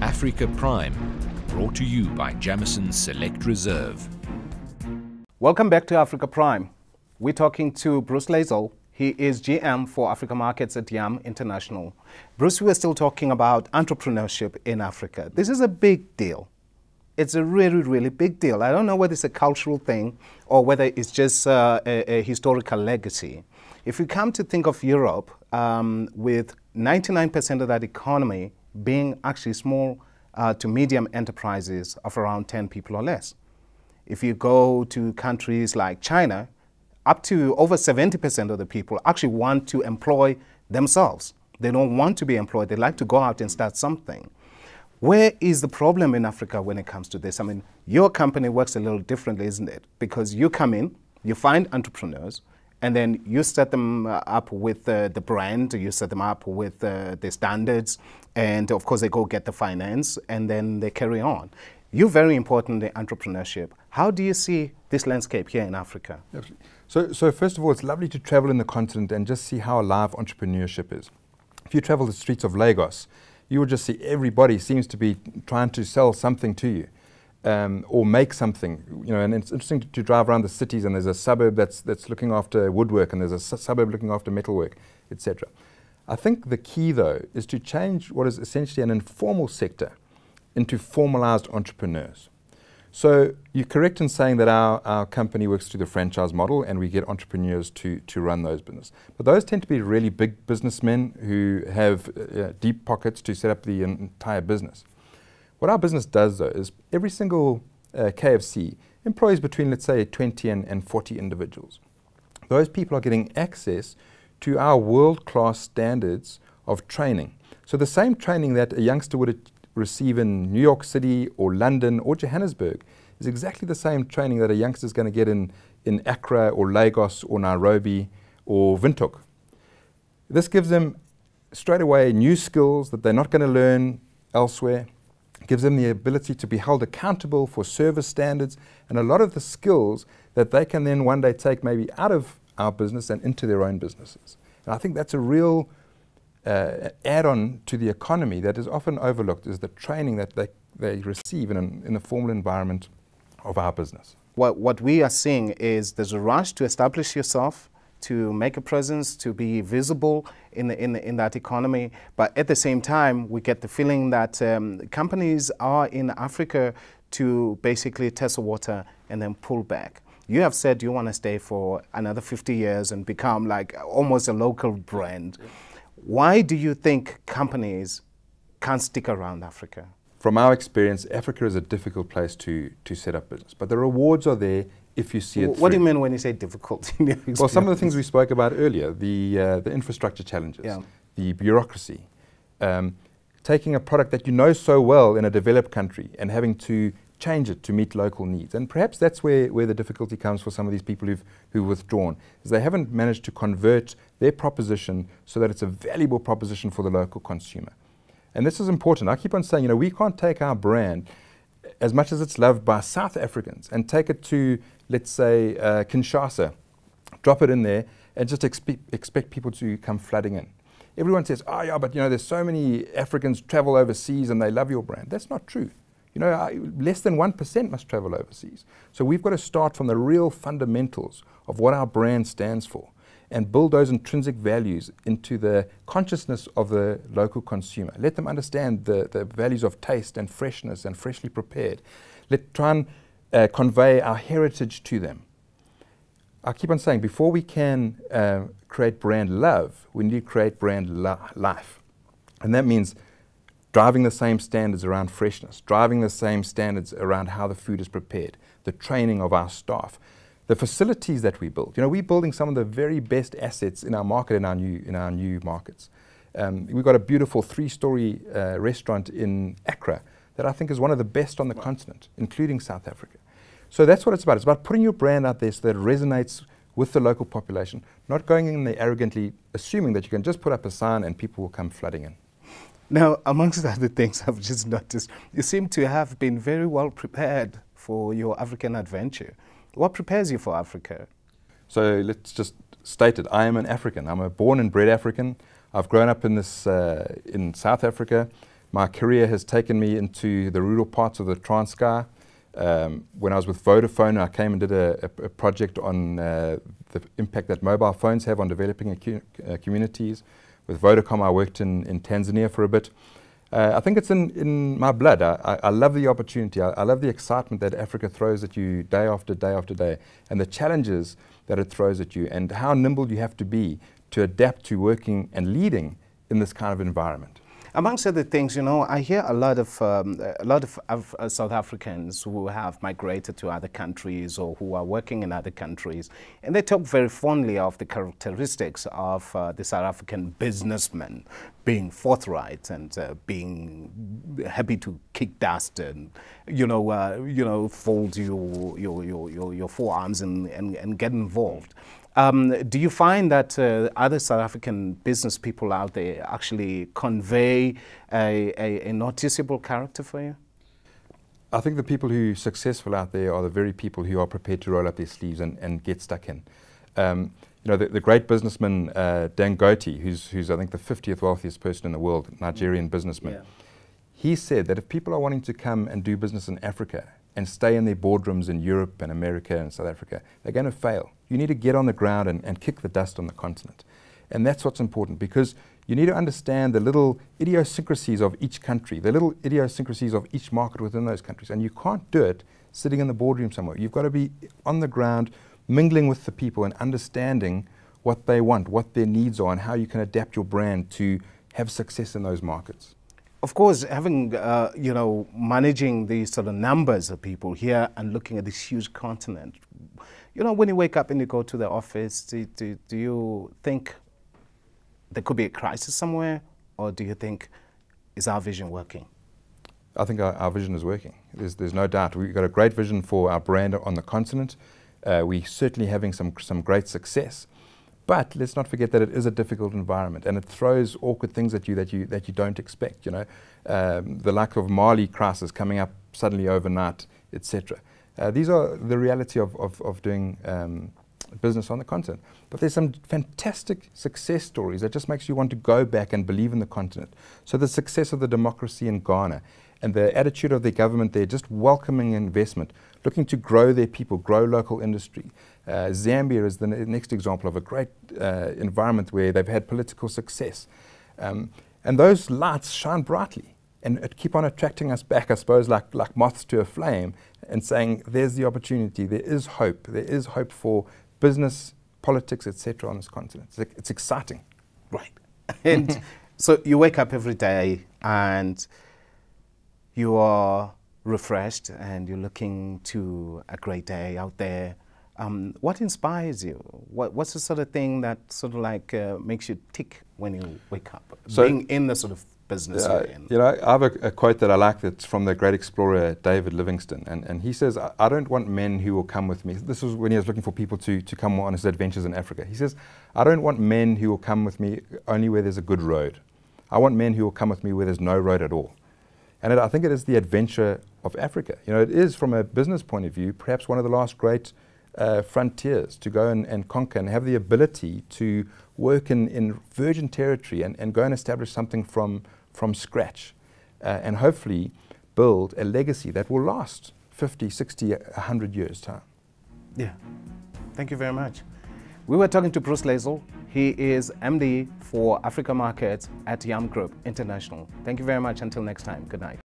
Africa Prime, brought to you by Jameson's Select Reserve. Welcome back to Africa Prime. We're talking to Bruce Layzell. He is GM for Africa Markets at Yam International. Bruce, we're still talking about entrepreneurship in Africa. This is a big deal. It's a really, really big deal. I don't know whether it's a cultural thing or whether it's just a historical legacy. If you come to think of Europe, with 99% of that economy being actually small to medium enterprises of around 10 people or less. If you go to countries like China, up to over 70% of the people actually want to employ themselves. They don't want to be employed. They like to go out and start something. Where is the problem in Africa when it comes to this? I mean, your company works a little differently, isn't it? Because you come in, you find entrepreneurs, and then you set them up with the brand, you set them up with the standards, and of course they go get the finance, and then they carry on. You're very important in entrepreneurship. How do you see this landscape here in Africa? Absolutely. So first of all, it's lovely to travel in the continent and just see how alive entrepreneurship is. If you travel the streets of Lagos, you will just see everybody seems to be trying to sell something to you. Or make something, you know, and it's interesting to drive around the cities, and there's a suburb that's looking after woodwork, and there's a suburb looking after metalwork, etc. I think the key, though, is to change what is essentially an informal sector into formalized entrepreneurs. So you're correct in saying that our company works through the franchise model, and we get entrepreneurs to run those businesses. But those tend to be really big businessmen who have deep pockets to set up the entire business. What our business does, though, is every single KFC employs between, let's say, 20 and 40 individuals. Those people are getting access to our world-class standards of training. So the same training that a youngster would receive in New York City or London or Johannesburg is exactly the same training that a youngster is going to get in Accra or Lagos or Nairobi or Windhoek. This gives them straight away new skills that they're not going to learn elsewhere. Gives them the ability to be held accountable for service standards and a lot of the skills that they can then one day take maybe out of our business and into their own businesses. And I think that's a real add-on to the economy that is often overlooked, is the training that they receive in the formal environment of our business. What we are seeing is there's a rush to establish yourself, to make a presence, to be visible in that economy. But at the same time, we get the feeling that companies are in Africa to basically test the water and then pull back. You have said you want to stay for another 50 years and become like almost a local brand. Why do you think companies can't stick around Africa? From our experience, Africa is a difficult place to set up business, but the rewards are there if you see it What do you mean when you say difficult? Well, some of the things we spoke about earlier, the infrastructure challenges, the bureaucracy, taking a product that you know so well in a developed country and having to change it to meet local needs. And perhaps that's where the difficulty comes for some of these people who've withdrawn, is they haven't managed to convert their proposition so that it's a valuable proposition for the local consumer. And this is important. I keep on saying, you know, we can't take our brand, as much as it's loved by South Africans, and take it to, let's say, Kinshasa, drop it in there, and just expect people to come flooding in. Everyone says, oh yeah, but you know, there's so many Africans travel overseas and they love your brand. That's not true. You know, less than 1% must travel overseas. So we've got to start from the real fundamentals of what our brand stands for and build those intrinsic values into the consciousness of the local consumer. Let them understand the values of taste and freshness and freshly prepared. Try and convey our heritage to them. I keep on saying, before we can create brand love, we need to create brand life. And that means driving the same standards around freshness, driving the same standards around how the food is prepared, the training of our staff, the facilities that we build. You know, we're building some of the very best assets in our market, in our new markets. We've got a beautiful 3-story restaurant in Accra that I think is one of the best on the continent, including South Africa. So that's what it's about. It's about putting your brand out there so that it resonates with the local population, not going in there arrogantly assuming that you can just put up a sign and people will come flooding in. Now, amongst other things I've just noticed, you seem to have been very well prepared for your African adventure. What prepares you for Africa? So let's just state it. I am an African. I'm a born and bred African. I've grown up in South Africa, My career has taken me into the rural parts of the Transkei. When I was with Vodafone, I came and did a project on the impact that mobile phones have on developing communities. With Vodacom, I worked in Tanzania for a bit. I think it's in my blood. I love the opportunity. I love the excitement that Africa throws at you day after day after day, and the challenges that it throws at you, and how nimble you have to be to adapt to working and leading in this kind of environment. Amongst other things, you know, I hear a lot of South Africans who have migrated to other countries or who are working in other countries, and they talk very fondly of the characteristics of the South African businessman, being forthright and being happy to kick dust and fold your forearms and get involved. Do you find that other South African business people out there actually convey a noticeable character for you? I think the people who are successful out there are the very people who are prepared to roll up their sleeves and get stuck in. The great businessman Dangote, who's I think the 50th wealthiest person in the world, Nigerian businessman, he said that if people are wanting to come and do business in Africa and stay in their boardrooms in Europe and America and South Africa, they're going to fail. You need to get on the ground and kick the dust on the continent. And that's what's important, because you need to understand the little idiosyncrasies of each country, the little idiosyncrasies of each market within those countries. And you can't do it sitting in the boardroom somewhere. You've got to be on the ground, mingling with the people and understanding what they want, what their needs are, and how you can adapt your brand to have success in those markets. Of course, having, managing these sort of numbers of people here and looking at this huge continent, when you wake up and you go to the office, do you think there could be a crisis somewhere, or do you think, is our vision working? I think our vision is working. There's no doubt. We've got a great vision for our brand on the continent. We're certainly having some great success. But let's not forget that it is a difficult environment, and it throws awkward things at you that you don't expect. The lack of Mali crisis coming up suddenly overnight, etc. These are the reality of doing business on the continent. But there's some fantastic success stories that just makes you want to go back and believe in the continent. So the success of the democracy in Ghana, and the attitude of their government there, just welcoming investment, looking to grow their people, grow local industry. Zambia is the next example of a great environment where they've had political success. And those lights shine brightly and keep on attracting us back, I suppose, like moths to a flame, and saying there's the opportunity, there is hope for business, politics, etc. on this continent. It's exciting. Right. And so you wake up every day and you are refreshed and you're looking to a great day out there. What inspires you? What's the sort of thing that sort of like makes you tick when you wake up, so being in the sort of business you're in? I have a quote that I like that's from the great explorer David Livingstone, and he says, I don't want men who will come with me. This was when he was looking for people to come on his adventures in Africa. He says, I don't want men who will come with me only where there's a good road. I want men who will come with me where there's no road at all. And I think it is the adventure of Africa. It is, from a business point of view, perhaps one of the last great frontiers to go and conquer and have the ability to work in virgin territory and go and establish something from scratch and hopefully build a legacy that will last 50, 60, 100 years' time. Yeah. Thank you very much. We were talking to Bruce Layzell. He is MD for Africa Markets at Yum Group International. Thank you very much. Until next time, good night.